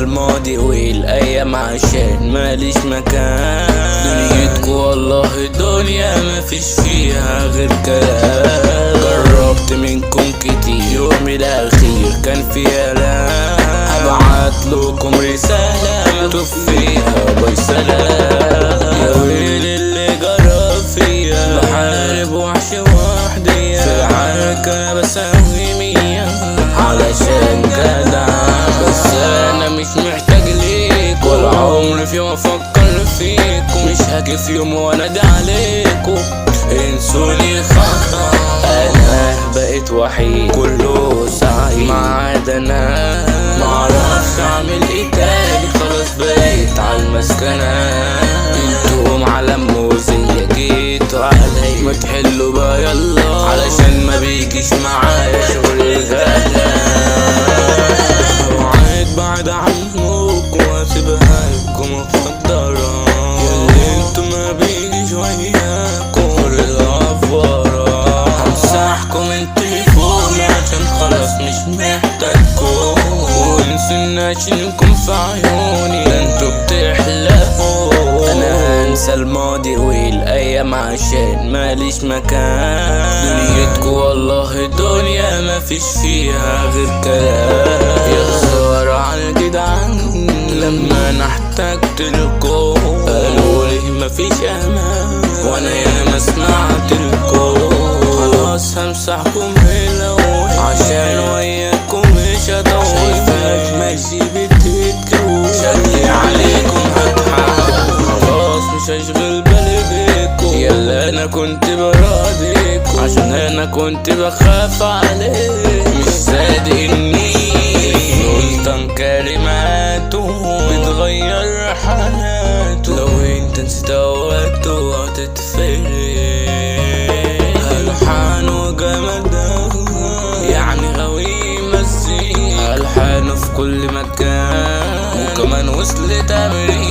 الماضي والايام عشان ماليش مكان. دنيتكو والله الدنيا مفيش فيها غير كلام. جربت منكم كتير، يوم الاخير كان في الام. هبعت لكم رسالة مكتوب فيها باي سلام. يا ويل اللي جرى فيا، بحارب وحش وحدي في العركة بساوي 100 علشان جدع. بس انا مش محتاج ليكوا، ولا عمري في يوم افكر فيكوا. مش هاجي في يوم وانادي عليكوا، انسوني خطأ. انا بقيت وحيد كله سعيد ما عدا انا، معرفش اعمل ايه تاني. خلاص بقيت عالمسكنة، انتم علم موزية جيتوا علي. ما تحلوا بقى يلا علشان ما بيجيش معايا شغل غلا. وعيد بعد عنكم واسيبها لكم مخدرة، ياللي انتم ما بيجيش وياكم الافورة. همسحكم من تليفوني عشان خلاص مش محتاجكم، وانسوا انكم في عيوني ده انتوا بتحلفوا. انا هنسى الماضي والايام عشان ماليش مكان. دنيتكو والله الدنيا مفيش فيها غير كلام. يا خسارة عالجدعان لما انا احتجتلكوا، قالولي مفيش امان وانا ياما سمعتلكوا. خلاص همسحكم هلاوي عشان وياكم مش هطول. شايفاك ماشي بتتكوش، شكلي عليكم هتحاول. خلاص مش هشغل بالي بيكو، يلا انا كنت براضيكو عشان انا كنت بخاف عليك. مش صادق اني سلطان كلماته بتغير حياته. لو انت نسيت وقته هتتفرق. الحان وجمدان يعني غاوي مزيك، الحانه في كل مكان وكمان وصلت امريكا.